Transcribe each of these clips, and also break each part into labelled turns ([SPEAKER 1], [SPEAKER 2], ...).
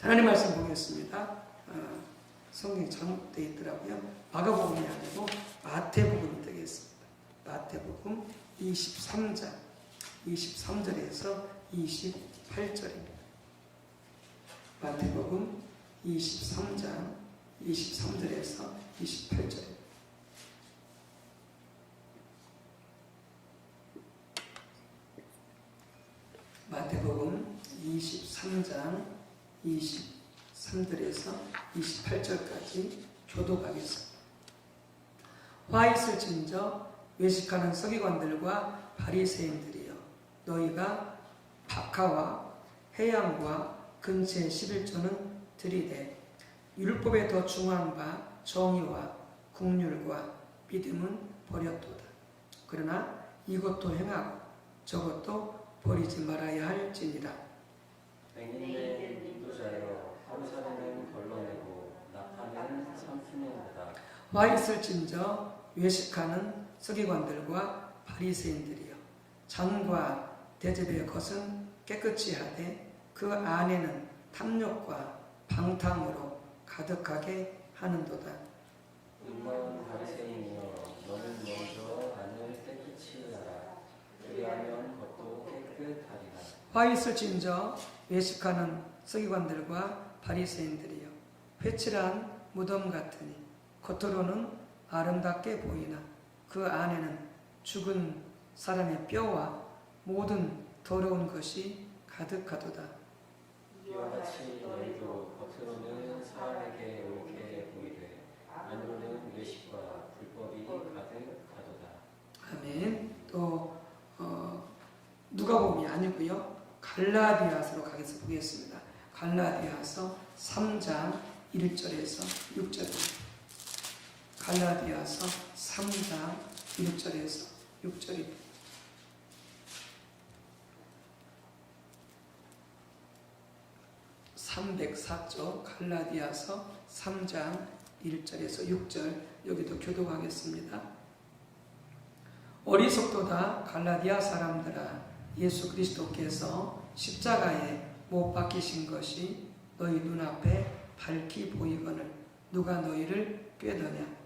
[SPEAKER 1] 하나님 말씀 보겠습니다. 성경이 잘못되어 있더라고요. 마가복음이 아니고 마태복음이 되겠습니다. 마태복음 23장 23절에서 28절입니다. 마태복음 23장 23절에서 28절입니다. 마태복음 23장 23절에서 28절까지 교독하겠습니다. 화 있을진저 외식하는 서기관들과 바리새인들이여, 너희가 박하와 해양과 근처의 11조는 들이되 율법에 더 중한 바 정의와 국률과 믿음은 버렸도다. 그러나 이것도 행하고 저것도 버리지 말아야 할지니라.
[SPEAKER 2] 맹인된 인도자여, 하루살이는 걸러내고 낙타는 삼키는도다.
[SPEAKER 1] 와 있을진저 외식하는 서기관들과 바리새인들이여, 잔과 대접의 것은 깨끗이 하되 그 안에는 탐욕과 방탕으로 가득하게 하는도다.
[SPEAKER 2] 음모한 바리새인이여, 너는 먼저 안을 깨끗이 하라. 그리하면 겉도 깨끗하리라.
[SPEAKER 1] 화 있을진저 외식하는 서기관들과 바리새인들이여, 회칠한 무덤 같으니 겉으로는 아름답게 보이나 그 안에는 죽은 사람의 뼈와 모든 더러운 것이 가득하도다.
[SPEAKER 2] 이와 같이 너희도 겉으로는 사람에게 옳게 보이되 안으로는 외식과 불법이 가득하도다.
[SPEAKER 1] 아멘. 또 누가복음이 아니고요, 갈라디아서로 가겠습니다. 보겠습니다. 갈라디아서 3장 1절에서 6절입니다. 갈라디아서 3장 1절에서 6절입니다. (304쪽) 갈라디아서 3장 1절에서 6절, 여기도 교독하겠습니다. 어리석도다 갈라디아 사람들아, 예수 그리스도께서 십자가에 못 박히신 것이 너희 눈앞에 밝히 보이거늘 누가 너희를 꾀더냐.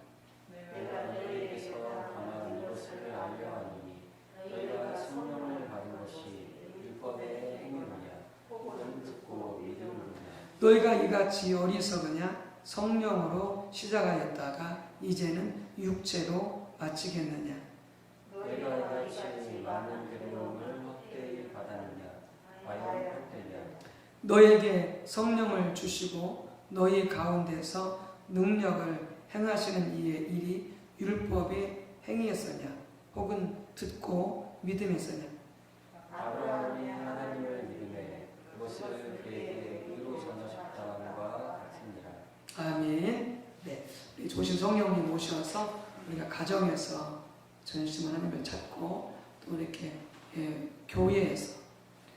[SPEAKER 2] 내가 너희에게서 강한 것을 알려 하노니 너희가 성령을 받은 것이 율법의 행위느냐 혹은 듣고 믿음으로냐.
[SPEAKER 1] 너희가 이같이 어리석으냐. 성령으로 시작하였다가 이제는 육체로 마치겠느냐.
[SPEAKER 2] 너희가 이같이 많은 괴로움을 헛되이 받았느냐. 과연 헛되냐.
[SPEAKER 1] 너에게 성령을 주시고 너희 가운데서 능력을 행하시는 이의 일이 율법의 행위였으냐 혹은 듣고 믿음이었으냐.
[SPEAKER 2] 아브라함이 하나님을 믿음에 그것을 그에게 의로 전하셨다함과 같으니라.
[SPEAKER 1] 아멘. 네, 우리 조신 성령님 모셔서 우리가 가정에서 전심 하나님을 찾고 또 이렇게 교회에서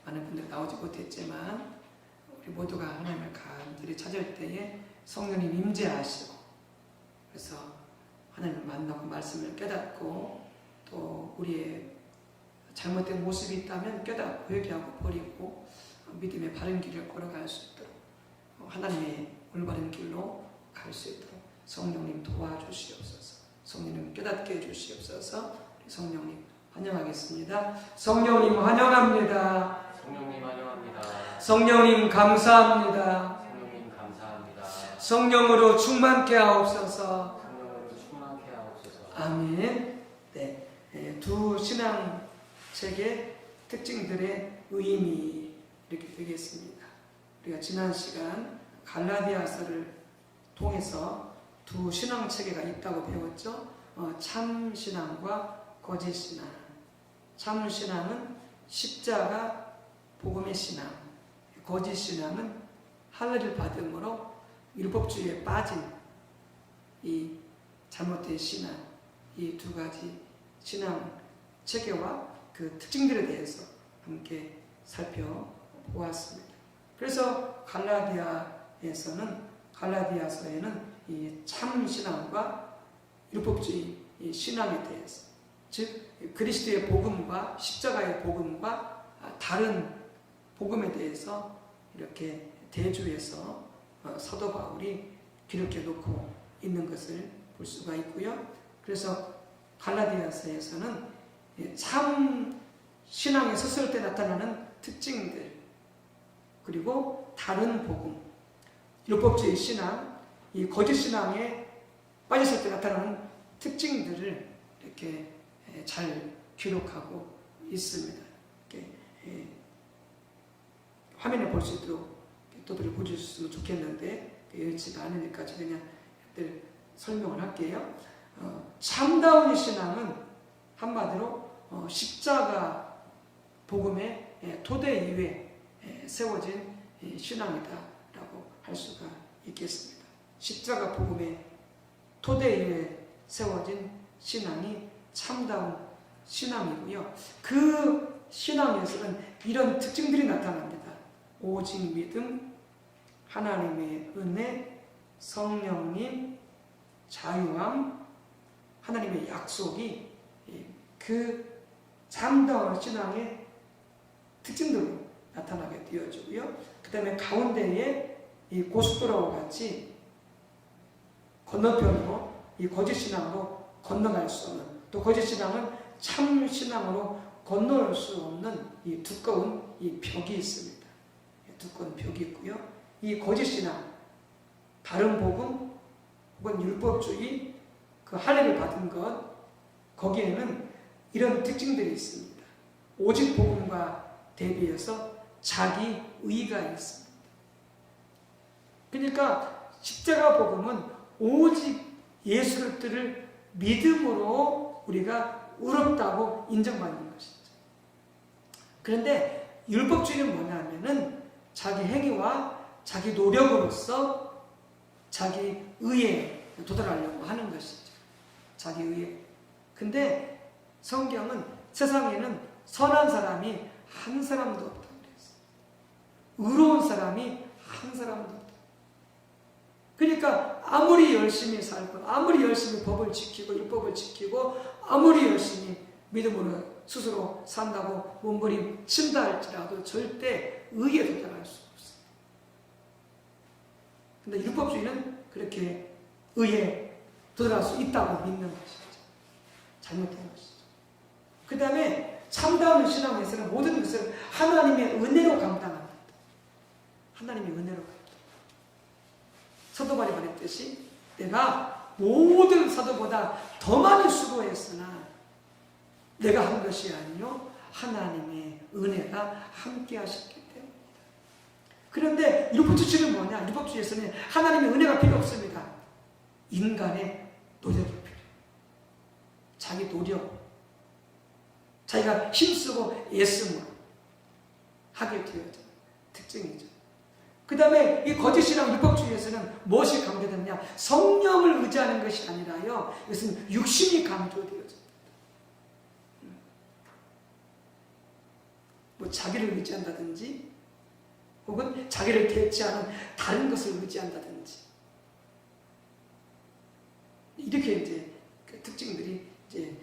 [SPEAKER 1] 많은 분들이 나오지 못했지만 우리 모두가 하나님을 간절히 찾을 때에 성령님 임재하시고, 그래서 하나님을 만나고 말씀을 깨닫고 또 우리의 잘못된 모습이 있다면 깨닫고 회개하고 버리고 믿음의 바른 길을 걸어갈 수 있도록, 하나님의 올바른 길로 갈 수 있도록 성령님 도와주시옵소서. 성령님 깨닫게 해주시옵소서. 우리 성령님 환영하겠습니다. 성령님 환영합니다.
[SPEAKER 2] 성령님 환영합니다.
[SPEAKER 1] 성령님 감사합니다.
[SPEAKER 2] 성령님 감사합니다.
[SPEAKER 1] 성령으로 충만케 하옵소서.
[SPEAKER 2] 성령으로 충만케 하옵소서.
[SPEAKER 1] 아멘. 네, 두 신앙책의 특징들의 의미 이렇게 되겠습니다. 우리가 지난 시간 갈라디아서를 통해서 두 신앙체계가 있다고 배웠죠. 참 신앙과 거짓 신앙. 참 신앙은 십자가 복음의 신앙, 거짓 신앙은 할례를 받음으로 율법주의에 빠진 이 잘못된 신앙, 이 두 가지 신앙 체계와 그 특징들에 대해서 함께 살펴보았습니다. 그래서 갈라디아서에는 이 참 신앙과 율법주의 신앙에 대해서, 즉 그리스도의 복음과 십자가의 복음과 다른 복음에 대해서 이렇게 대주에서 사도 바울이 기록해 놓고 있는 것을 볼 수가 있고요. 그래서 갈라디아서에서는 참 신앙에 섰을 때 나타나는 특징들, 그리고 다른 복음, 율법주의 신앙, 이 거짓 신앙에 빠졌을 때 나타나는 특징들을 이렇게 잘 기록하고 있습니다. 이렇게 화면에 볼 수 있도록 또들을 보여주셨으면 좋겠는데 여의치가 않으니까 제가 그냥 설명을 할게요. 참다운 신앙은 한마디로 십자가 복음의 토대 위에 세워진 신앙이다라고 할 수가 있겠습니다. 십자가 복음의 토대 위에 세워진 신앙이 참다운 신앙이고요. 그 신앙에서는 이런 특징들이 나타납니다. 오직 믿음, 하나님의 은혜, 성령님, 자유함, 하나님의 약속이 그 참다운 신앙의 특징들로 나타나게 되어지고요. 그 다음에 가운데에 이 고속도로와 같이 건너편으로 이 거짓 신앙으로 건너갈 수 없는, 또 거짓 신앙은 참 신앙으로 건널 수 없는 이 두꺼운 이 벽이 있습니다. 두꺼운 벽이 있고요. 이 거짓 신앙, 다른 복음 혹은 율법주의, 그 할례를 받은 것, 거기에는 이런 특징들이 있습니다. 오직 복음과 대비해서 자기 의가 있습니다. 그러니까 십자가 복음은 오직 예수를 믿음으로 우리가 의롭다고 인정받는 것이죠. 그런데 율법주의는 뭐냐면은 자기 행위와 자기 노력으로서 자기 의에 도달하려고 하는 것이죠. 자기 의에. 근데 성경은 세상에는 선한 사람이 한 사람도 없다고 그랬어요. 의로운 사람이 한 사람도 없다. 그러니까 아무리 열심히 살고, 아무리 열심히 법을 지키고 율법을 지키고, 아무리 열심히 믿음으로 스스로 산다고 몸부림친다 할지라도 절대 의에 도달할 수 없어요. 근데 율법주의는 그렇게 의에 도달할 수 있다고 믿는 것이죠. 잘못된 것이죠. 그 다음에 참다운 신앙에서는 모든 것을 하나님의 은혜로 감당합니다. 하나님의 은혜로 감당. 사도 바울이 말했듯이 내가 모든 사도보다 더 많이 수고했으나 내가 한 것이 아니요 하나님의 은혜가 함께 하셨기 때문입니다. 그런데 율법주의는 뭐냐? 율법주의에서는 하나님의 은혜가 필요 없습니다. 인간의 노력이 필요해요. 자기 노력, 자기가 힘쓰고 애씀으로 하게 되어진 특징이죠. 그 다음에 이 거짓이랑 율법주의에서는 무엇이 강조되느냐? 성령을 의지하는 것이 아니라요, 이것은 육신이 강조되어집니다. 뭐 자기를 의지한다든지 혹은 자기를 대체하는 다른 것을 의지한다든지, 이렇게 이제 그 특징들이 이제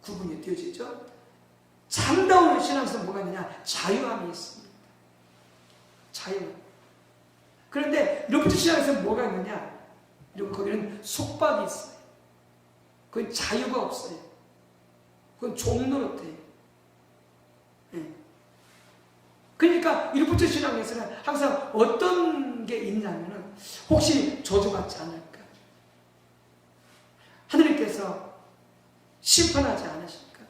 [SPEAKER 1] 구분이 되어지죠. 참다운 신앙에서 뭐가 있느냐? 자유함이 있습니다. 자유. 그런데 율법주의 신앙에서 뭐가 있느냐? 그리고 거기는 속박이 있어요. 그건 자유가 없어요. 그건 종노릇해요. 그러니까 율법주의 신앙에서는 항상 어떤 게 있냐면은 혹시 저주받지 않을까? 하느님께서 심판하지 않으실까?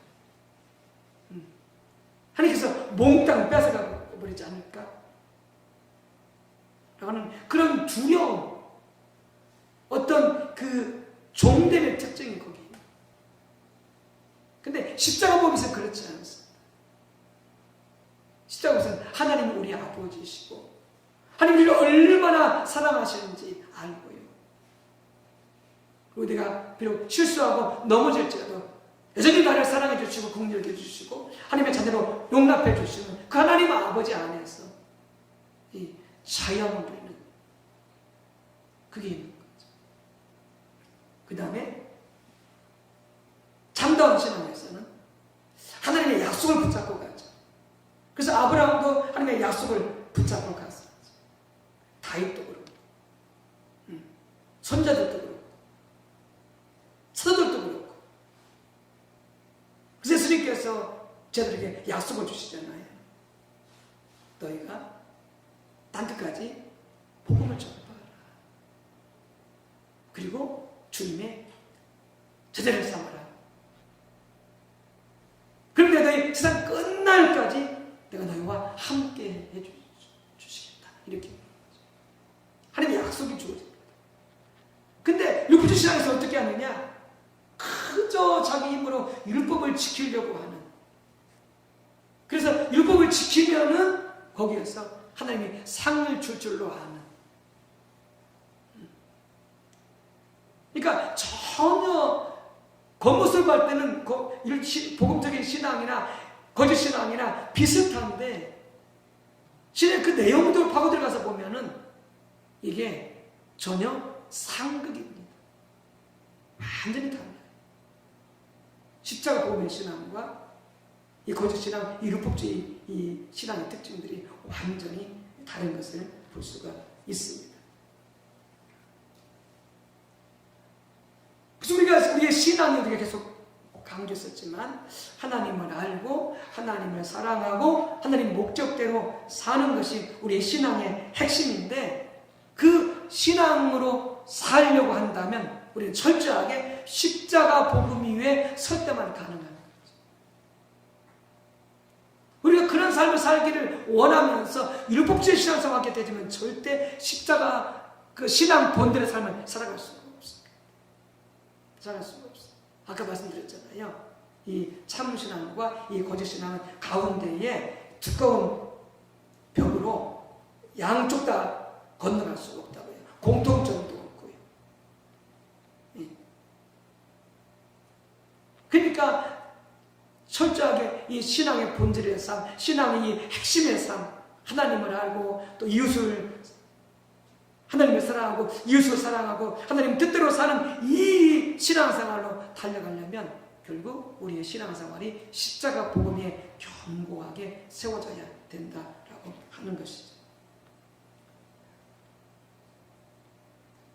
[SPEAKER 1] 하느님께서 몽땅 뺏어가 버리지 않을까? 라는 그런 두려움, 어떤 그 종됨의 특징이 거기에. 근데 십자가 법에서 그렇지 않습니다. 십자가에서는 하나님이 우리 아버지시고 하나님이 우리를 얼마나 사랑하시는지 알고요. 그리고 내가 비록 실수하고 넘어질지라도 여전히 나를 사랑해 주시고 긍휼히 주시고 하나님의 자녀로 용납해 주시는 그 하나님 아버지 안에서 이 자유함을 누리는 그게 있는 거죠. 그 다음에 참다운 신앙에서는 하나님의 약속을 붙잡고 가죠. 그래서 아브라함도 하나님의 약속을 붙잡고 갔어요. 다윗도 그렇고, 선자들도 그렇고, 사도들도 그렇고. 그래서 예수님께서 저들에게 약속을 주시잖아요. 너희가 땅끝까지 복음을 전파하라. 그리고 주님의 제자를 삼아라. 그럼 내가 너희 세상 끝날까지 내가 너희와 함께 해주시겠다. 이렇게 하나님의 약속이 주어집니다. 근데 율법주의 신앙에서 어떻게 하느냐? 그저 자기 힘으로 율법을 지키려고 하는. 그래서 율법을 지키면은 거기에서 하나님이 상을 줄 줄로 아는. 그러니까 전혀 겉모습을 볼 때는 복음적인 신앙이나 거짓 신앙이나 비슷한데 실은 그 내용도 파고 들어가서 보면은 이게 전혀 상극입니다. 완전히 달라요. 십자가 복음의 신앙과 이 거짓 신앙, 이 율법주의 이 신앙의 특징들이 완전히 다른 것을 볼 수가 있습니다. 그래서 우리의 신앙이 우리가 계속 강조했었지만 하나님을 알고 하나님을 사랑하고 하나님 목적대로 사는 것이 우리의 신앙의 핵심인데 그 신앙으로 살려고 한다면 우리는 철저하게 십자가 복음 위에 설 때만 가능한 거죠. 우리가 그런 삶을 살기를 원하면서 율법주의 신앙생활을 하게 되면 절대 십자가 그 신앙 본del의 삶을 살아갈 수가 없어요. 살아갈 수가 없어요. 아까 말씀드렸잖아요. 이 참신앙과 이 거짓신앙은 가운데에 두꺼운 벽으로 양쪽 다 건너갈 수가 없다고요. 공통점도 없고요. 그러니까 철저하게 이 신앙의 본질의 삶, 신앙의 이 핵심의 삶, 하나님을 알고 또 이웃을 하나님을 사랑하고 이웃을 사랑하고 하나님 뜻대로 사는 이 신앙생활로 달려가려면 결국 우리의 신앙생활이 십자가 복음 위에 견고하게 세워져야 된다라고 하는 것이죠.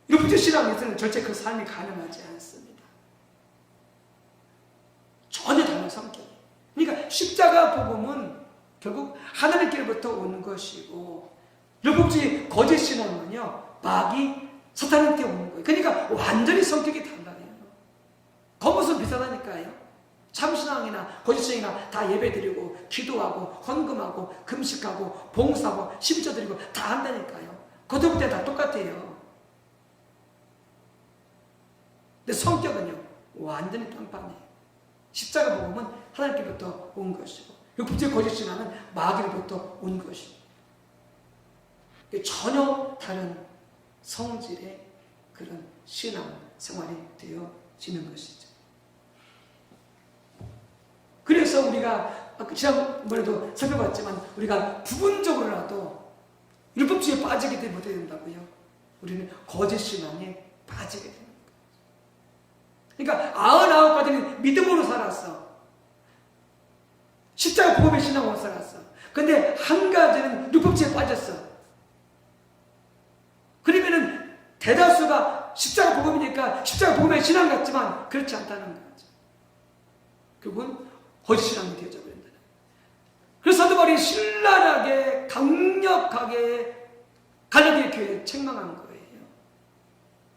[SPEAKER 1] 율법주의 신앙에서는 절대 그 삶이 가능하지 않습니다. 전혀 다른 성격이에요. 그러니까 십자가 복음은 결국 하나님께로부터 오는 것이고 율법주의 거짓 신앙은요 마귀 사탄한테 오는 거예요. 그러니까 완전히 성격이 달라요. 겉모습은 비슷하니까요. 참신앙이나 거짓신앙이나 다 예배드리고 기도하고 헌금하고 금식하고 봉사하고 십자드리고 다 한다니까요. 겉으로 다 똑같아요. 근데 성격은요 완전히 딴판이에요. 십자가 복음은 하나님께로부터 온 것이고 율법주의 거짓 신앙은 마귀로부터 온 것이고 전혀 다른 성질의 그런 신앙 생활이 되어지는 것이죠. 그래서 우리가 지난번에도 살펴봤지만 우리가 부분적으로라도 율법주의에 빠지게 되면 어떻게 된다고요? 우리는 거짓 신앙에 빠지게 됩니다. 그러니까 99가지는 믿음으로 살았어. 십자가 복음의 신앙으로 살았어. 근데 한 가지는 율법주의에 빠졌어. 그러면은 대다수가 십자가 복음이니까 십자가 복음의 신앙 같지만 그렇지 않다는 거죠. 결국은 거짓 신앙이 되어져 버린다. 그래서 사도 바울이 신랄하게 강력하게 갈라디아 교회에 책망한 거예요.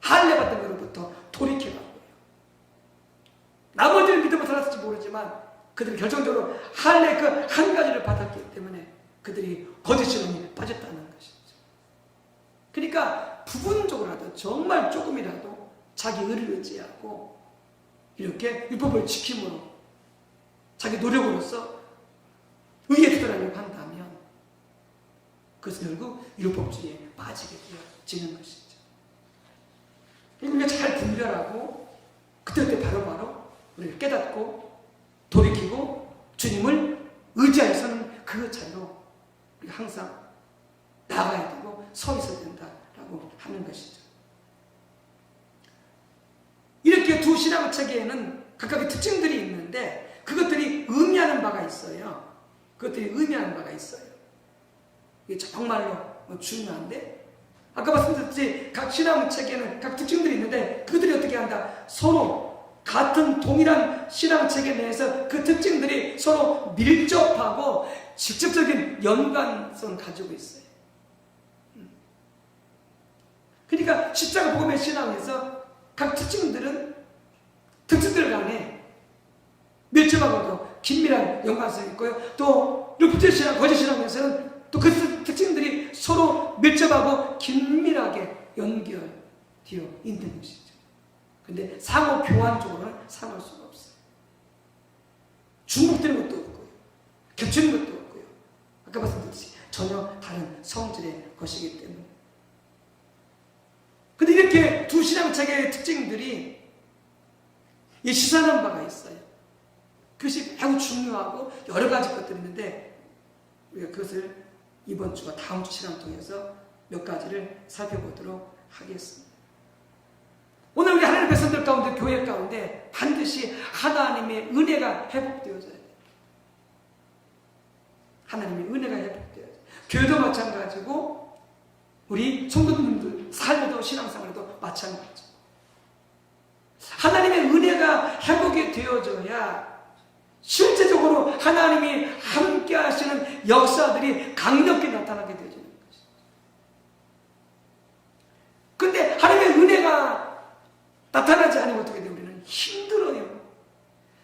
[SPEAKER 1] 할례 받은 것로부터 돌이켜라. 나머지는 믿음을 살았을지 모르지만 그들은 결정적으로 할례 그 한 가지를 받았기 때문에 그들이 거짓 신앙에 빠졌다는 것이죠. 그러니까 부분적으로라도 정말 조금이라도 자기 의를 의지하고 이렇게 율법을 지킴으로 자기 노력으로서 의에 도달하려고 한다면 그것은 결국 율법주의에 빠지게 되어지는 것이죠. 우리가 잘 분별하고 그때 바로바로 우리를 깨닫고 돌이키고 주님을 의지하여 서는 그 자리로 우리가 항상 나가야 되고 서 있어야 된다라고 하는 것이죠. 이렇게 두 신앙 체계에는 각각의 특징들이 있는데 그것들이 의미하는 바가 있어요. 이게 정말로 중요한데 아까 말씀드렸듯이 각 신앙체계는 각 특징들이 있는데 그들이 어떻게 한다? 서로 같은 동일한 신앙체계 내에서 그 특징들이 서로 밀접하고 직접적인 연관성을 가지고 있어요. 그러니까 십자가 복음의 신앙에서 각 특징들 간에 밀접하고도 긴밀한 연관성이 있고요. 또 율법주의 신앙, 거짓 신앙에서는 또 그 특징들이 서로 밀접하고 긴밀하게 연결되어 있는 것이죠. 근데 상호 교환적으로는 상할 수가 없어요. 중복되는 것도 없고요. 겹치는 것도 없고요. 아까 말씀드렸듯이 전혀 다른 성질의 것이기 때문에. 근데 이렇게 두 신앙체계의 특징들이 시사하는 바가 있어요. 그것이 매우 중요하고 여러 가지 것들이 있는데 우리가 그것을 이번 주와 다음 주 시간을 통해서 몇 가지를 살펴보도록 하겠습니다. 오늘 우리 하나님의 백성들 가운데 교회 가운데 반드시 하나님의 은혜가 회복되어져야 돼요. 하나님의 은혜가 회복되어야 돼요. 교회도 마찬가지고 우리 성도님들 삶에도 신앙생활에도 마찬가지죠. 하나님의 은혜가 회복이 되어져야 실제적으로 하나님이 함께 하시는 역사들이 강력히 나타나게 되어지는 것이죠. 그런데 하나님의 은혜가 나타나지 않으면 어떻게 돼요? 우리는 힘들어요.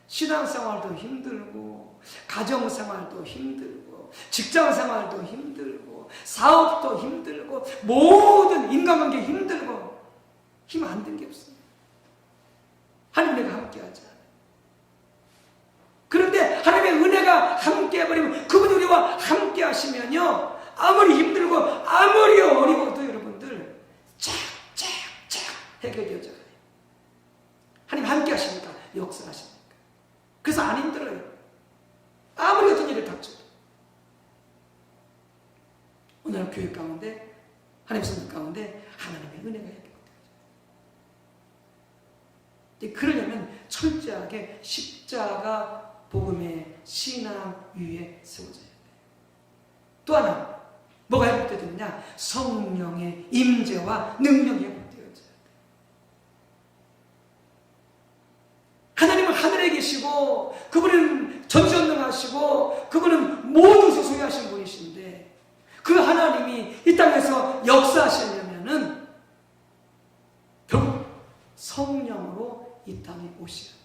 [SPEAKER 1] 신앙생활도 힘들고 가정생활도 힘들고 직장생활도 힘들고 사업도 힘들고 모든 인간관계 힘들고 힘 안 든 게 없어요. 하나님과 함께 하자. 그런데 하나님의 은혜가 함께 해버리면 그분이 우리와 함께 하시면요 아무리 힘들고 아무리 어려워도 여러분들 착착착 해결되어져요. 하나님 함께 하시니까 역사하시니까. 그래서 안 힘들어요. 아무리 어떤 일을 닥쳐도. 오늘 교회 가운데 하나님의 성도 가운데 하나님의 은혜가 해결돼요. 그러려면 철저하게 십자가 복음의 신앙 위에 세워져야 돼요. 또 하나 뭐가 회복되느냐? 성령의 임재와 능력이 회복되어져야 돼요. 하나님은 하늘에 계시고 그분은 전지전능하시고 그분은 모든 것을 소유하신 분이신데 그 하나님이 이 땅에서 역사하시려면은 결국 성령으로 이 땅에 오셔야 돼요.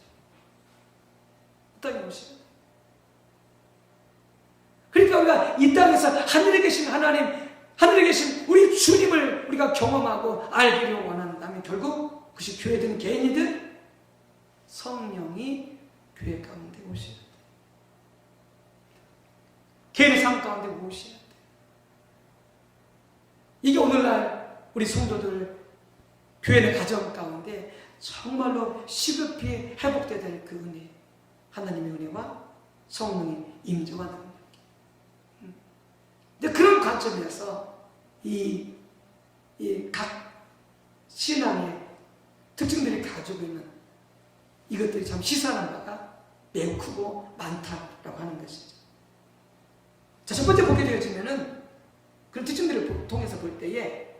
[SPEAKER 1] 이 땅에 오셔야 돼요. 그러니까 우리가 이 땅에서 하늘에 계신 하나님, 하늘에 계신 우리 주님을 우리가 경험하고 알기를 원한다면 결국 그것이 교회든 개인이든 성령이 교회 가운데 오셔야 돼요. 개인의 삶 가운데 오셔야 돼요. 이게 오늘날 우리 성도들 교회 내 가정 가운데 정말로 시급히 회복돼야 될 그 은혜, 하나님의 은혜와 성령의 임재와 능력. 근데 그런 관점에서 이 각 신앙의 특징들이 가지고 있는 이것들이 참 시사하는 바가 매우 크고 많다라고 하는 것이죠. 자, 첫 번째 보게 되어지면은 그런 특징들을 통해서 볼 때에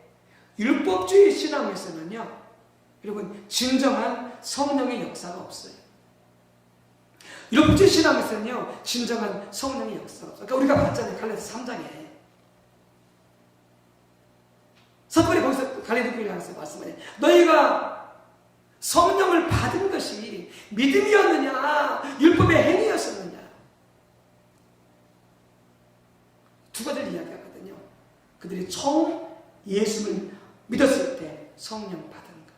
[SPEAKER 1] 율법주의 신앙에서는요, 여러분 진정한 성령의 역사가 없어요. 율법주의 신앙에서는요, 진정한 성령의 역사가 없어요. 그러니까 우리가 봤잖아요. 갈라디아서 3장에 사도바울이 거기서 갈라디아를 향해서 말씀하냐, 너희가 성령을 받은 것이 믿음이었느냐 율법의 행위였었느냐, 두 가지를 이야기하거든요. 그들이 처음 예수를 믿었을 때 성령 받은 것,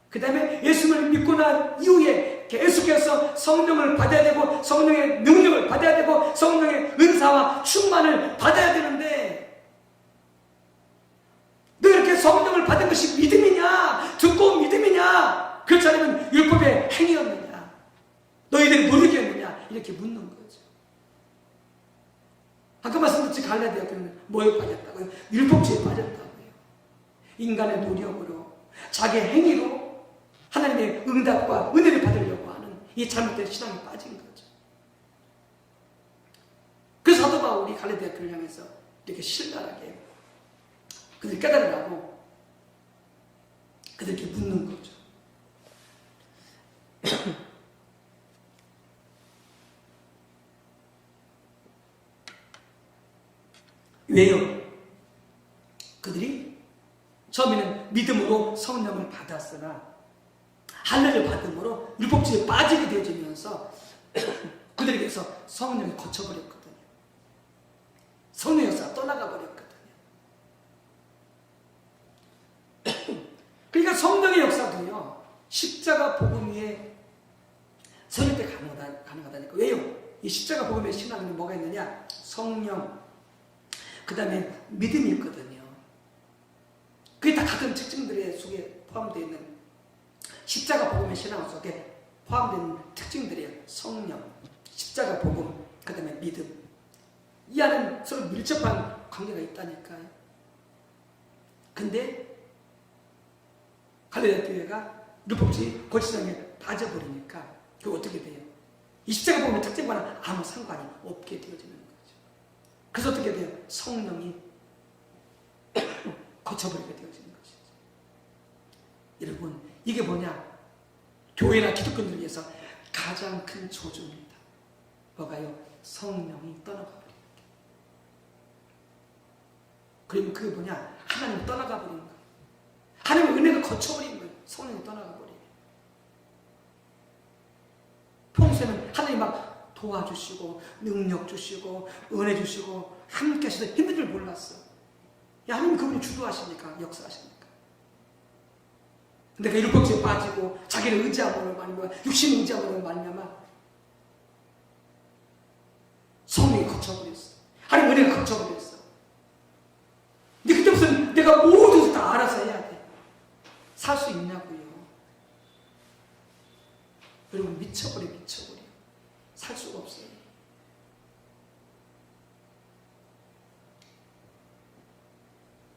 [SPEAKER 1] 그 다음에 예수를 믿고 난 이후에 계속해서 성령을 받아야 되고 성령의 능력을 받아야 되고 성령의 은사와 충만을 받아야 되는데, 너 이렇게 성령을 받은 것이 믿음이냐 듣고 믿음이냐, 그렇지 않으면 율법의 행위였느냐, 너희들이 노력이었느냐, 이렇게 묻는 거죠. 아까 말씀드렸지, 갈라디아 교회는 뭐에 빠졌다고요? 율법주의에 빠졌다고요. 인간의 노력으로 자기의 행위로 하나님의 응답과 은혜를 받으려고 하는 이 잘못된 신앙에 빠진 거죠. 그래서 사도 바울이 갈라디아 교회를 향해서 이렇게 신랄하게 그들이 깨달으라고 그들에게 묻는 거죠. 왜요? 그들이 처음에는 믿음으로 성령을 받았으나 할례를 받음으로 율법주의에 빠지게 되어지면서 그들에게서 성령이 거쳐버렸거든요. 성령 역사가 떠나가 버렸거든요. 그러니까 성령의 역사도요, 십자가 복음 위에 서릴 때 가능하다니까. 왜요? 이 십자가 복음의 신앙에 뭐가 있느냐? 성령, 그 다음에 믿음이 있거든요. 그게 다 같은 특징들의 속에 포함되어 있는 십자가 복음의 신앙 속에 포함되는 특징들이에요. 성령, 십자가 복음, 그 다음에 믿음. 이 안에는 서로 밀접한 관계가 있다니까요. 근데 갈릴리 교회가 율법주의 고치장에 빠져버리니까 그게 어떻게 돼요? 이 십자가 복음의 특징과는 아무 상관이 없게 되어지는 거죠. 그래서 어떻게 돼요? 성령이 거쳐버리게 되어지는 것이죠. 여러분, 이게 뭐냐? 교회나 기독교인들을 위해서 가장 큰 저주입니다. 뭐가요? 성령이 떠나가 버리는 게. 그러면 그게 뭐냐? 하나님이 떠나가 버리는 거예요. 하나님의 은혜가 거쳐버리는 거예요. 성령이 떠나가 버리는 거예요. 평소에는 하나님 막 도와주시고 능력 주시고 은혜 주시고 함께 하셔서 힘든 줄 몰랐어. 하나님 그분이 주도하시니까, 역사하시니까. 근데 그 율법주의에 빠지고 자기를 의지함으로 말미암아, 육신을 의지함으로 말미암아 성령이 거쳐버렸어. 하나님 은혜가 거쳐버렸어. 근데 그때부터 내가 모든 다 알아서 해야 돼. 살 수 있냐고요. 여러분, 미쳐버려. 살 수가 없어요.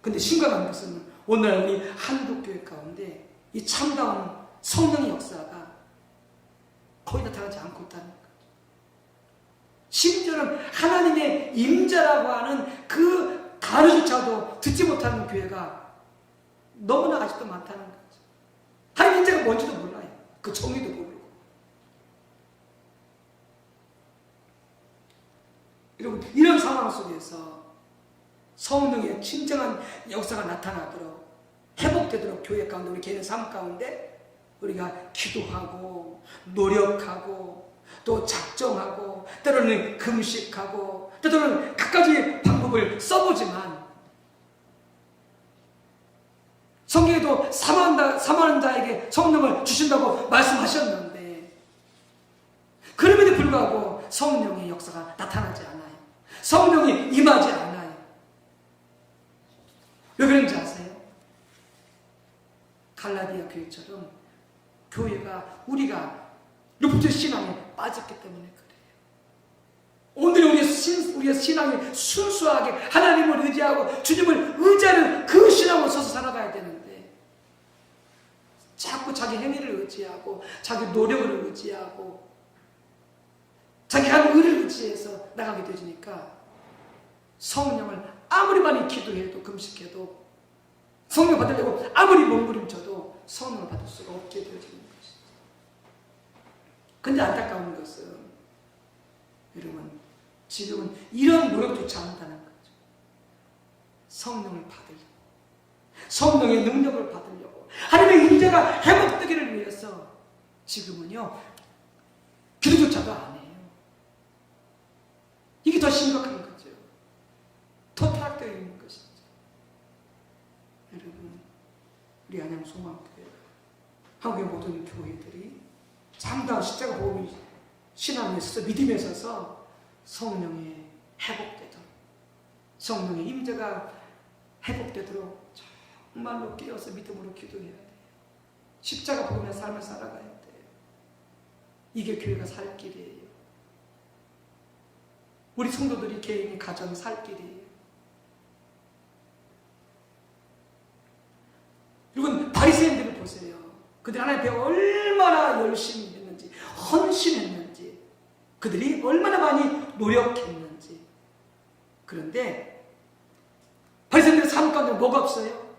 [SPEAKER 1] 근데 심각한 것은 오늘날 우리 한국교회 가운데 이 참다운 성령의 역사가 거의 나타나지 않고 있다는 거죠. 심지어는 하나님의 임재라고 하는 그 단어조차도 듣지 못하는 교회가 너무나 아직도 많다는 거죠. 하나님 임재가 뭔지도 몰라요. 그 정의도 모르고. 여러분, 이런 상황 속에서 성령의 진정한 역사가 나타나도록, 회복되도록 교회 가운데, 우리 개인의 삶 가운데 우리가 기도하고 노력하고 또 작정하고 때로는 금식하고 때로는 각가지 방법을 써보지만, 성경에도 사모하는 자에게 성령을 주신다고 말씀하셨는데 그럼에도 불구하고 성령의 역사가 나타나지 않아요. 성령이 임하지 않아요. 왜 그런지 아세요? 갈라디아 교회처럼 교회가, 우리가 율법주의 신앙에 빠졌기 때문에 그래요. 오늘 우리의 신앙이 순수하게 하나님을 의지하고 주님을 의지하는 그 신앙으로 서서 살아가야 되는데 자꾸 자기 행위를 의지하고 자기 노력을 의지하고 자기 한 의를 의지해서 나가게 되니까 성령을 아무리 많이 기도해도 금식해도 성령 받으려고 아무리 몸부림쳐도 성령을 받을 수가 없게 되어지는 것이죠. 근데 안타까운 것은 여러분, 지금은 이런 노력조차 안 한다는 거죠. 성령을 받으려고, 성령의 능력을 받으려고, 하나님의 임재가 회복되기를 위해서 지금은요 기도조차도 안 해요. 이게 더 심각한 거죠. 더 타락되어 있는 것이죠. 여러분, 우리 안양소망교회, 한국의 모든 교회들이 참다운 십자가 복음 신앙에 있어서, 믿음에 있어서 성령이 회복되도록, 성령의 임재가 회복되도록 정말로 깨어서 믿음으로 기도해야 돼요. 십자가 복음의 삶을 살아가야 돼요. 이게 교회가 살 길이에요. 우리 성도들이 개인이 가정이 살 길이에요. 여러분, 바리새인들을 보세요. 그들이 하나님 앞에 얼마나 열심히 했는지, 헌신했는지, 그들이 얼마나 많이 노력했는지. 그런데 바리새인들의 삶 가운데 뭐가 없어요?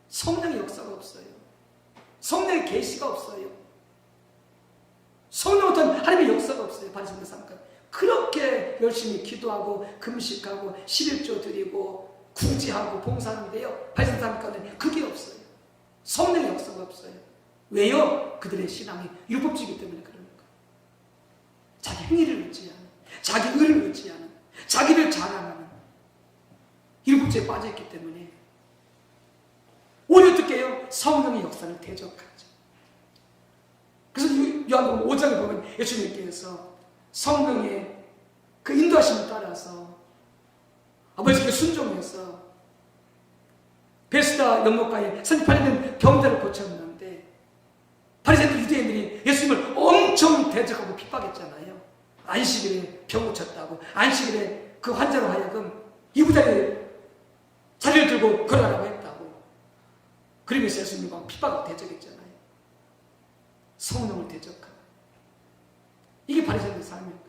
[SPEAKER 1] 성령의 역사가 없어요. 성령의 계시가 없어요. 성령 어떤 하나님의 역사가 없어요. 바리새인들 삶 가운데. 그렇게 열심히 기도하고 금식하고 11조 드리고 구제하고 봉사하는데요, 바리새인들 삶 가운데 그게 없어요. 성령의 역사가 없어요. 왜요? 그들의 신앙이 율법주의이기 때문에 그런 거예요. 자기 행위를 의지하는, 자기 의를 의지하는, 자기를 자랑하는 율법주의에 빠져있기 때문에 오히려 어떻게 해요? 성령의 역사를 대적하죠. 그래서 요한복음 5장에 보면 예수님께서 성령의 그 인도하심을 따라서 아버지께 순종해서 베스다 연못가에 38년 된 병자를 고쳤는데 바리새인들 유대인들이 예수님을 엄청 대적하고 핍박했잖아요. 안식일에 병 고쳤다고, 안식일에 그 환자로 하여금 이부자리 자리를 들고 걸어가라고 했다고. 그러면서 예수님과 핍박을 대적했잖아요. 성령을 대적하고. 이게 바리새인의 삶입니다.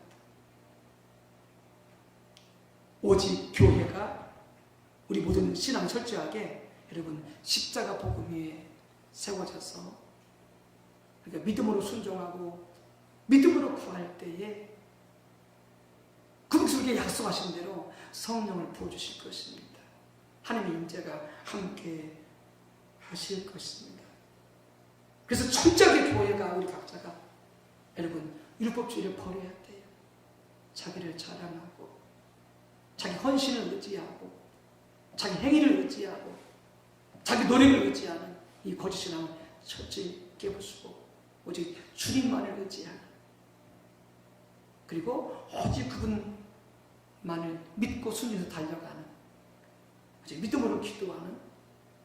[SPEAKER 1] 오직 교회가 우리 모든 신앙 철저하게 여러분 십자가 복음 위에 세워져서 그러니까 믿음으로 순종하고 믿음으로 구할 때에 그분께서 약속하신 대로 성령을 부어주실 것입니다. 하나님의 임재가 함께 하실 것입니다. 그래서 철저하게 교회가 우리 각자가 여러분 율법주의를 버려야 돼요. 자기를 자랑하고 자기 헌신을 의지하고 자기 행위를 의지하고 자기 노력을 의지하는 이 거짓 신앙을 철저히 깨부수고 오직 주님만을 의지하는, 그리고 오직 그분만을 믿고 순종해서 달려가는, 오직 믿음으로 기도하는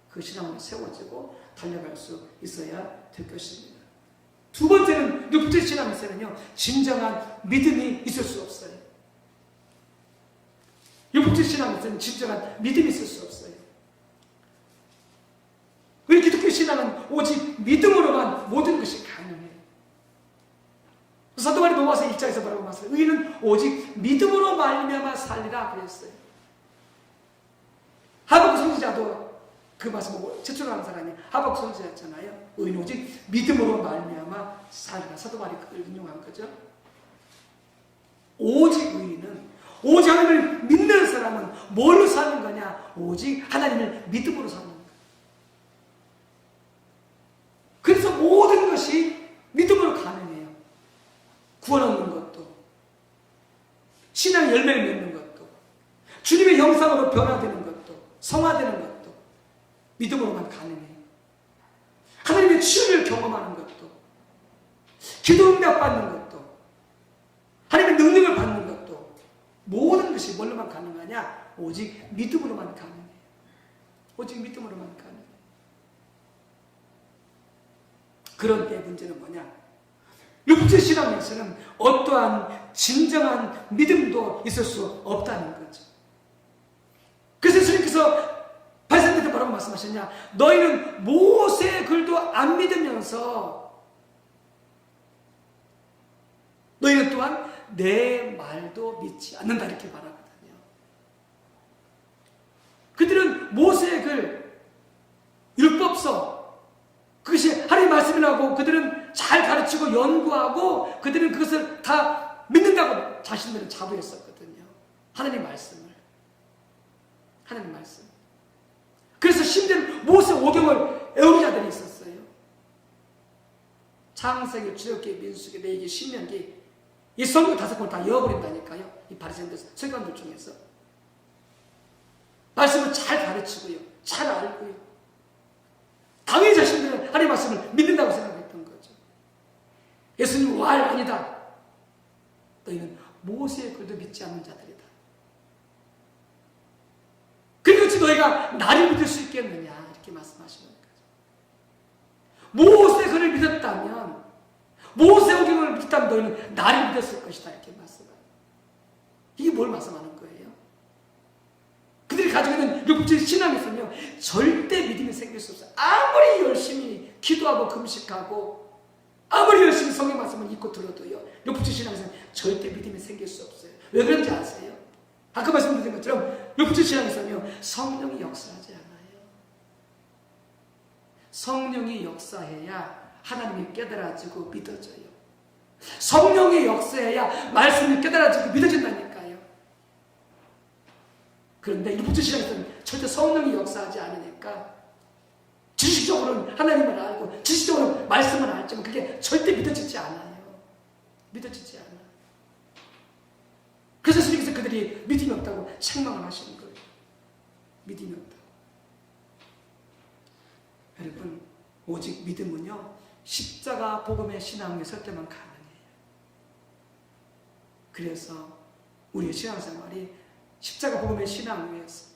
[SPEAKER 1] 그 신앙으로 세워지고 달려갈 수 있어야 될 것입니다. 두 번째는 율법주의 신앙에서는요, 진정한 믿음이 있을 수 없어요. 율법주의 신앙에서는 진정한 믿음이 있을 수 없어요. 우리 기독교 신앙은 오직 믿음으로만 모든 것이 가능해요. 사도 바울이 로마서 1장에서 뭐라고 말했어요? 의인은 오직 믿음으로 말미암아 살리라 그랬어요. 하박국 선지자도 그 말씀 보고 제출하는 사람이 하박국 선지자였잖아요. 의인은 오직 믿음으로 말미암아 살리라. 사도 바울이 그걸 인용한 거죠. 오직 의인은, 오직 하나님을 믿는 사람은 뭘로 사는 거냐? 오직 하나님을 믿음으로 사는 거예요. 그래서 모든 것이 믿음으로 가능해요. 구원 얻는 것도, 신앙의 열매를 맺는 것도, 주님의 형상으로 변화되는 것도, 성화되는 것도 믿음으로만 가능해요. 하나님의 치유를 경험하는 것도, 기도 응답 받는 것도, 하나님의 능력을 받는 것도, 모든 것이 뭘로만 가능하냐? 오직 믿음으로만 가능해요. 오직 믿음으로만 가능해요. 그런데 문제는 뭐냐? 율법주의 신앙에서는 어떠한 진정한 믿음도 있을 수 없다는 거죠. 그래서 예수님께서 바리새인들한테 뭐라고 말씀하셨냐? 너희는 모세의 글도 안 믿으면서 너희는 또한 내 말도 믿지 않는다, 이렇게 말하거든요. 그들은 모세의 글, 율법서, 그것이 하나님의 말씀이라고 그들은 잘 가르치고 연구하고 그들은 그것을 다 믿는다고 자신들은 자부했었거든요. 하나님의 말씀을. 하나님의 말씀. 그래서 심지어 모세 오경을 외우는 자들이 있었어요. 창세기, 출애굽기, 민수기, 레위기, 신명기, 이 성경 5권을 다 외워버린다니까요. 이 바리새인들 서기관들 중에서. 말씀을 잘 가르치고요. 잘 알고요. 당연히 자신들은 하나님의 말씀을 믿는다고 생각했던 거죠. 예수님 왈 아니다. 너희는 모세의 글도 믿지 않는 자들이다. 그렇지 너희가 나를 믿을 수 있겠느냐, 이렇게 말씀하시는 거죠. 모세의 글을 믿었다면, 모세의 오경을 믿었다면 너희는 나를 믿었을 것이다, 이렇게 말씀하는. 이게 뭘 말씀하는 거예요? 그들이 가지고 있는 율법주의 신앙에서는요, 절대 믿음이 생길 수 없어요. 아무리 열심히 기도하고 금식하고 아무리 열심히 성경 말씀을 읽고 들어도요, 율법주의 신앙에서는 절대 믿음이 생길 수 없어요. 왜 그런지 아세요? 아까 말씀드린 것처럼 율법주의 신앙에서는요, 성령이 역사하지 않아요. 성령이 역사해야 하나님이 깨달아지고 믿어져요. 성령이 역사해야 말씀이 깨달아지고 믿어진다니까요. 그런데 율법주의 신앙에서는 절대 성령이 역사하지 않으니까 지식적으로는 하나님을 알고 지식적으로는 말씀을 알지만 그게 절대 믿어지지 않아요. 믿어지지 않아요. 그래서 예수님께서 그들이 믿음이 없다고 책망을 하시는 거예요. 믿음이 없다고. 여러분, 오직 믿음은요, 십자가 복음의 신앙에 설 때만 가능해요. 그래서 우리의 신앙생활이 십자가 복음의 신앙 위에서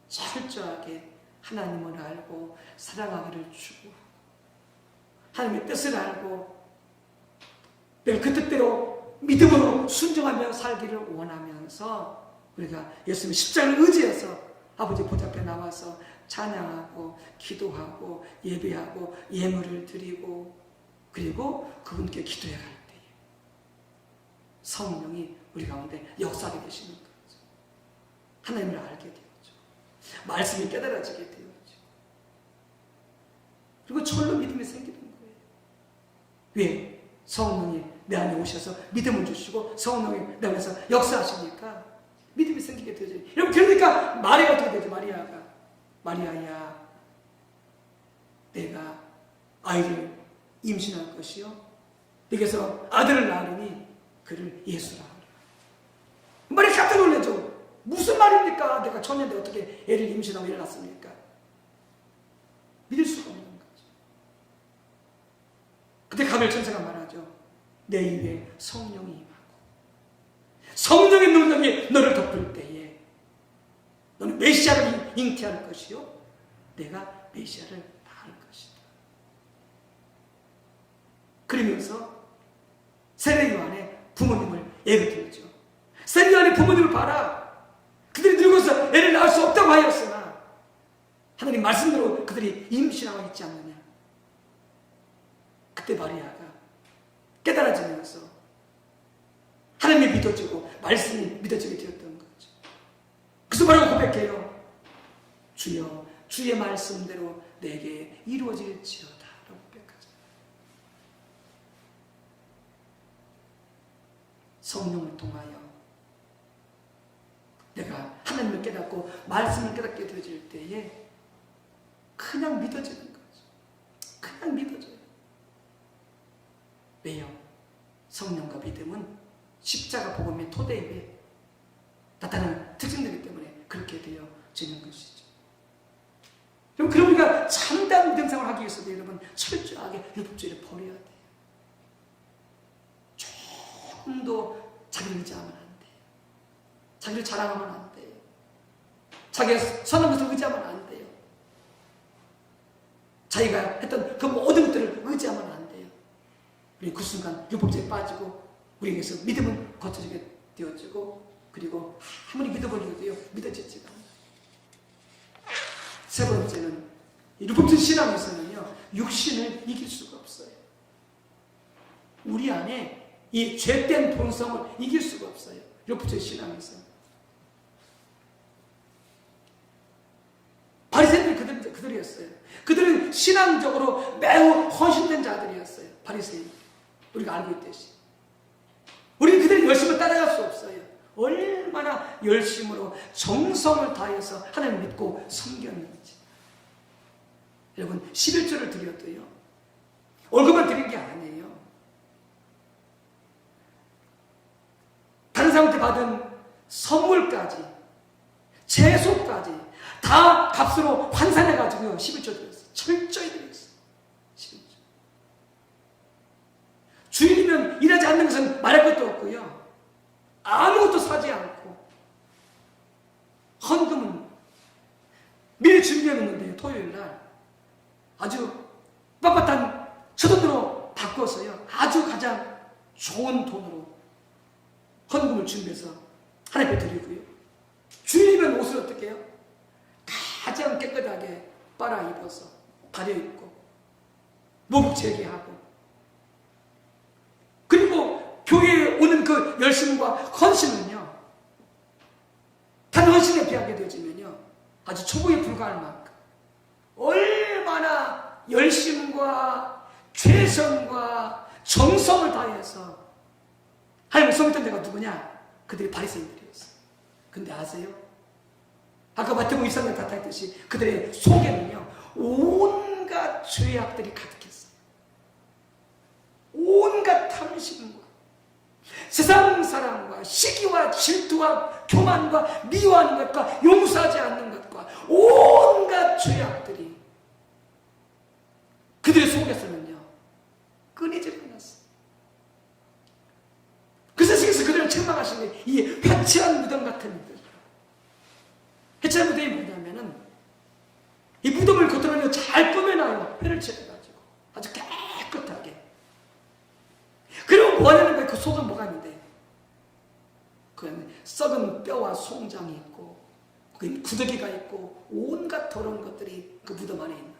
[SPEAKER 1] 철저하게 하나님을 알고 사랑하기를 추구하고 하나님의 뜻을 알고 늘 그 뜻대로 믿음으로 순종하며 살기를 원하면서 우리가 예수님의 십자가를 의지해서 아버지 보좌 앞에 나와서 찬양하고 기도하고 예배하고 예물을 드리고 그리고 그분께 기도해 갈 때에 성령이 우리 가운데 역사하게 되시는 거죠. 하나님을 알게 되었죠. 말씀이 깨달아지게 되었죠. 그리고 절로 믿음이 생기는 거예요. 왜? 성령이 내 안에 오셔서 믿음을 주시고 성령이 내 안에서 역사하시니까 믿음이 생기게 되죠. 여러분, 그러니까 마리아가 어떻게 되죠? 마리아야, 내가 아이를 임신할 것이요 내게서 아들을 낳으니 그를 예수라 하리라. 말이 깜짝 놀라죠. 무슨 말입니까? 내가 처녀인데 어떻게 애를 임신하고 애를 낳습니까? 믿을 수가 없는 거죠. 그때 가벨 천사가 말하죠. 내 입에 성령이 임하고 성령의 능력이 너를 덮을 때에 너는 메시아를 잉태할 것이요 내가 메시아를 낳을 것이다. 그러면서 세례 요한의 부모님을 예를 들죠. 세례 요한의 부모님을 봐라. 그들이 늙어서 애를 낳을 수 없다고 하였으나 하나님 말씀대로 그들이 임신하고 있지 않느냐. 그때 마리아가 깨달아지면서 하나님이 믿어지고 말씀이 믿어지게 되었던 거죠. 그래서 바로 고백해요. 주여, 주의 말씀대로 내게 이루어질지어다 라고 고백하죠. 성령을 통하여 내가 하나님을 깨닫고 말씀을 깨닫게 되어질 때에 그냥 믿어지는 거죠. 그냥 믿어져요. 왜요? 성령과 믿음은 십자가 복음의 토대에 나타나는 특징들이기 때문에 그렇게 되어지는 것이죠. 그럼 우리가 참다운 믿음 생활을 하기 위해서도 여러분 철저하게 율법주의를 버려야 돼요. 조금도 자기를 의지하면 안 돼요. 자기를 자랑하면 안 돼요. 자기가 선한 것을 의지하면 안 돼요. 자기가 했던 그 모든 것들을 의지하면 안 돼요. 우리 그 순간 율법주의에 빠지고 우리에게서 믿음은 거쳐지게 되어지고 그리고 아무리 믿어보려도요 믿어지지가 않아요. 세 번째는 율법주의 신앙에서는요 육신을 이길 수가 없어요. 우리 안에 이 죄된 본성을 이길 수가 없어요. 율법주의 신앙에서. 바리새인들이 그들이었어요. 그들은 신앙적으로 매우 헌신된 자들이었어요. 바리새인. 우리가 알고 있듯이. 우리는 그들의 열심을 따라갈 수 없어요. 얼마나 열심으로 정성을 다해서 하나님을 믿고 섬겼는지. 여러분 11조를 드려도요. 월급만 드린 게 아니에요. 다른 사람한테 받은 선물까지 채소까지 다 값으로 환산해가지고 11조 드렸어요. 철저히 드렸어요. 11조. 주일이면 일하지 않는 것은 말할 것도 없고요. 아무것도 사지 않고 헌금은 미리 준비해놓는데요. 토요일날 아주 빳빳한 저돈으로 바꿔서요. 아주 가장 좋은 돈으로 헌금을 준비해서 하나님께 드리고요. 주일이면 옷을 어떻게 해요? 가장 깨끗하게 빨아 입어서 가려입고 목욕 재개하고 그리고 교회에 오는 그 열심과 헌신은요 어르신에 비하게 되어지면요, 아주 초보에 불과할 만큼 얼마나 열심과 최선과 정성을 다해서 하나님을 섬겼던 데가 누구냐? 그들이 바리새인들이었어요. 근데 아세요? 아까 마태복음 23장 다 했듯이 그들의 속에는요, 온갖 죄악들이 가득했어요. 온갖 탐심과 세상 사랑과 시기와 질투와 교만과 미워하는 것과 용서하지 않는 것과 온갖 죄악들이 그들의 속에서는요, 끊이질 않았어요. 그래서 스승께서 그들을 책망하신 게 이 회칠한 무덤 같은 이들. 회칠한 무덤이 뭐냐면은 이 무덤을 겉으로 잘 꾸며놔요. 회를 칠해가지고 아주 깨끗하게. 그리고 뭐 하냐는 거예요. 그 속은 뭐가 있는데, 그 썩은 뼈와 송장이 있고 그 구더기가 있고 온갖 더러운 것들이 그 무덤 안에 있는데,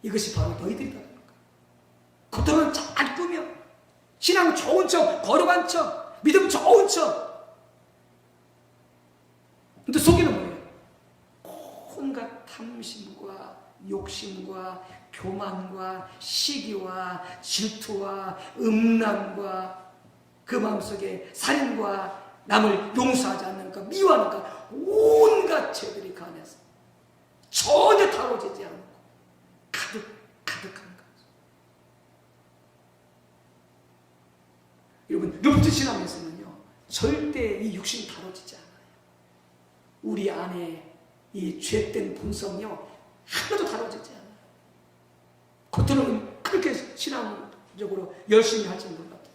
[SPEAKER 1] 이것이 바로 너희들이다. 겉으로는 잘 꾸며 신앙 좋은 척, 거룩한 척, 믿음 좋은 척. 근데 속에는 뭐예요? 온갖 탐심과 욕심과 교만과 시기와 질투와 음란과 그 마음속에 살인과 남을 용서하지 않는 것, 미워하는 것, 온갖 죄들이 그 안에서 전혀 다뤄지지 않고 가득한 거죠. 여러분, 르부트 신앙에서는요, 절대 이 육신이 다뤄지지 않아요. 우리 안에 이 죄된 본성이요, 하나도 다뤄지지 않아요. 겉으로는 그렇게 신앙적으로 열심히 하시는 것 같아요.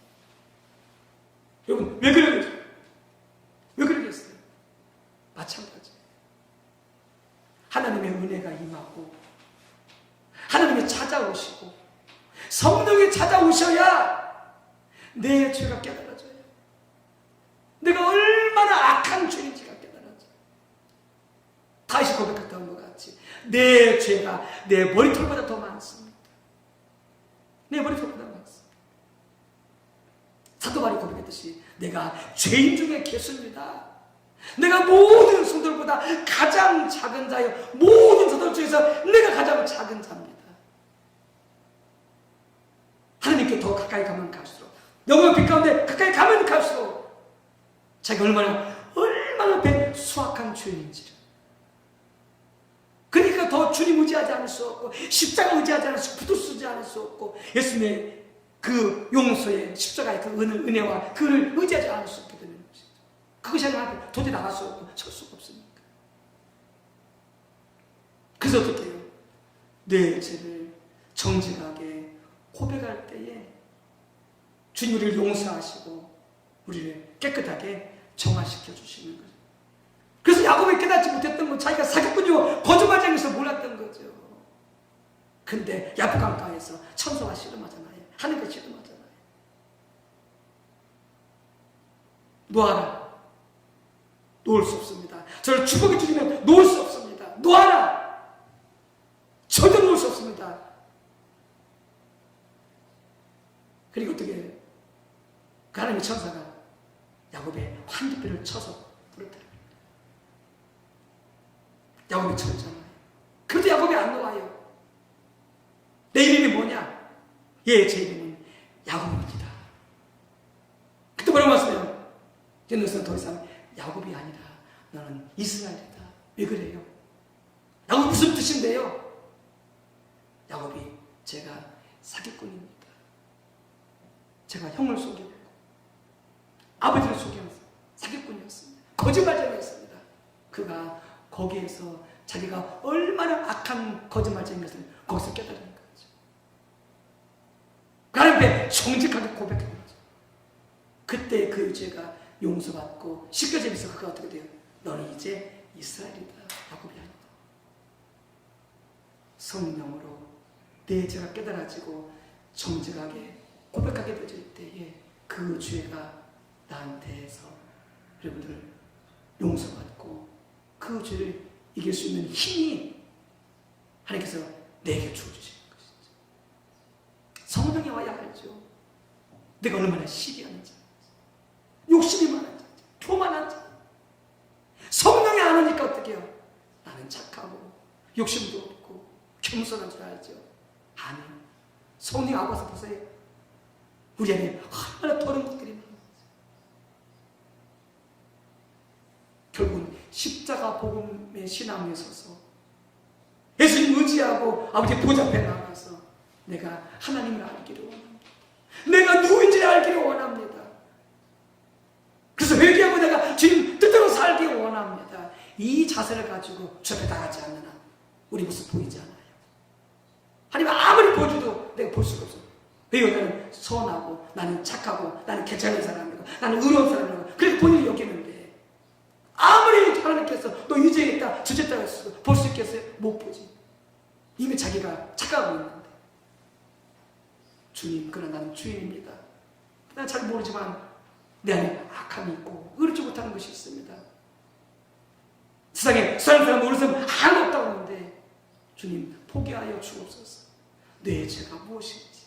[SPEAKER 1] 여러분, 왜 그러겠어요? 왜 그러겠어요? 마찬가지예요. 하나님의 은혜가 임하고 하나님이 찾아오시고 성령이 찾아오셔야 내 죄가 깨달아져요. 내가 얼마나 악한 죄인지가 깨달아져요. 다시 고백했던 것 같이 내 죄가 내 머리털보다 더 많습니다. 내 머리털보다 많습니다. 사도 바울이 고백했듯이 내가 죄인 중에 개수입니다. 내가 모든 성도들보다 가장 작은 자요, 모든 성도들 중에서 내가 가장 작은 자입니다. 하나님께 더 가까이 가면 갈수록, 영광의 빛 가운데 가까이 가면 갈수록 자기가 얼마나 수악한 죄인인지를, 그러니까 더 주님 의지하지 않을 수 없고 십자가 의지하지 않을 수 없고 붙들 쓰지 않을 수 없고 예수님의 그 용서의 십자가의 그 은혜와 그를 의지하지 않을 수 없게 되는 것이죠. 그것이 아니라 도저히 나갈 수 없고 설 수가 없으니까. 그래서 어떻게 해요? 내 죄를 정직하게 고백할 때에 주님 우리를 용서하시고 우리를 깨끗하게 정화시켜 주시는 거죠. 그래서 야곱이 깨닫지 못했던 건 자기가 사기꾼이고 거짓말쟁이에서 몰랐던 거죠. 근데 야복 강가에서 천사가 씨름하잖아요. 하늘과 씨름하잖아요. 놓아라. 놓을 수 없습니다. 저를 축복해 주시면 놓을 수 없습니다. 놓아라. 절대 놓을 수 없습니다. 그리고 어떻게 그 하나님의 천사가 야곱의 환기뼈를 쳐서 부르더라. 야곱이 쳤잖아요. 그래도 야곱이 안 놓아요. 내 이름이 뭐냐? 예, 제 이름은 야곱입니다. 그때 뭐라고 말씀해요? 이제 너는 더 이상 야곱이 아니라 너는 이스라엘이다. 왜 그래요? 야곱이 무슨 뜻인데요? 야곱이 제가 사기꾼입니다. 제가 형을 속였고 아버지를 속였어요. 사기꾼이었습니다. 거짓말쟁이였습니다. 그가 거기에서 자기가 얼마나 악한 거짓말쟁이였을 거기서 깨달은 거죠. 그 하나님 앞에 정직하게 고백한 거죠. 그때 그 죄가 용서받고 씻겨지면서 그가 어떻게 돼요? 너는 이제 이스라엘이다. 야곱이 아니다. 성령으로 내 죄가 깨달아지고 정직하게 고백하게 되어질 때에 그 죄가 나한테서 여러분들 용서받고 그 죄를 이길 수 있는 힘이 하나님께서 내게 주어주시는 것이죠. 성령이 와야 알죠. 내가 얼마나 시기한 자, 욕심이 많은 자, 교만한 자, 욕심도 없고 겸손한 줄 알죠? 아니, 성령 아버지 보세요. 우리 안에 얼마나 더러운 것들이 많아요. 결국은 십자가 복음의 신앙에 서서 예수님 의지하고 아버지 보좌 앞에 나가서 내가 하나님을 알기를 원합니다. 내가 누구인지 알기를 원합니다. 그래서 회개하고 내가 주님 뜻대로 살기 원합니다. 이 자세를 가지고 주 앞에 나가지 않는 한 우리 모습 보이지 않아요. 하나님 아무리 보여줘도 내가 볼 수가 없어요. 왜요? 나는 선하고 나는 착하고 나는 괜찮은 사람이고 나는 의로운 사람이고 그렇게 본인이 여기는데 아무리 하나님께서 너 유죄 있다 주죄다 했어 볼 수 있겠어요? 못 보지. 이미 자기가 착각하고 있는데 주님 그러나 나는 주인입니다. 난 잘 모르지만 내 안에 악함이 있고 의롭지 못하는 것이 있습니다. 세상에 수많은 사람 모르는 사람 아무도 없다고 하는데 주님 포기하여 주옵소서. 내 죄가 무엇인지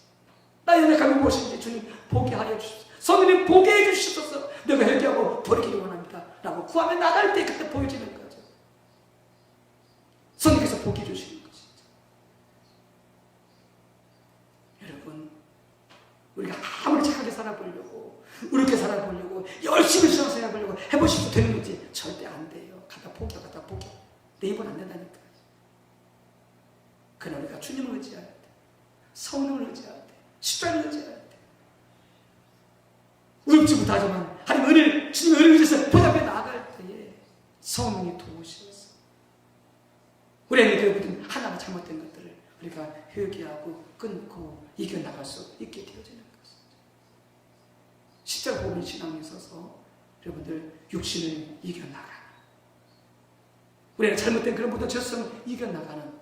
[SPEAKER 1] 나의 연약함이 무엇인지 주님 포기하여 주옵소서. 성령님 보게 해주시옵소서. 내가 회개하고 버리기를 원합니다 라고 구하며 나갈 때 그때 보여지는 거죠. 성령께서 보게 해주시는 것이죠. 여러분 우리가 아무리 착하게 살아보려고 의롭게 살아보려고 열심히 신앙생활 해보려고 해보셔도 되는 건지 절대 안 돼요. 갖다 포기해 갖다 포기해. 내 입은 안 된다니까. 그러나 우리가 주님을 의지해야 돼. 성령을 의지해야 돼. 십자가를 의지해야 돼. 의롭지 못하지만 하나님 은혜를 주님의 은혜를 위해서 보좌 앞에 나아갈 때에 성령이 도우셔서 우리 안에 그 하나가 잘못된 것들을 우리가 회개하고 끊고 이겨나갈 수 있게 되어지는 것이죠. 십자가 복음의 신앙에 있어서 여러분들 육신을 이겨나가는 우리가 잘못된 그런 모든 죄성을 이겨나가는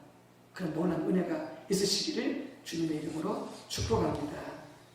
[SPEAKER 1] 그런 놀라운 은혜가 있으시기를 주님의 이름으로 축복합니다.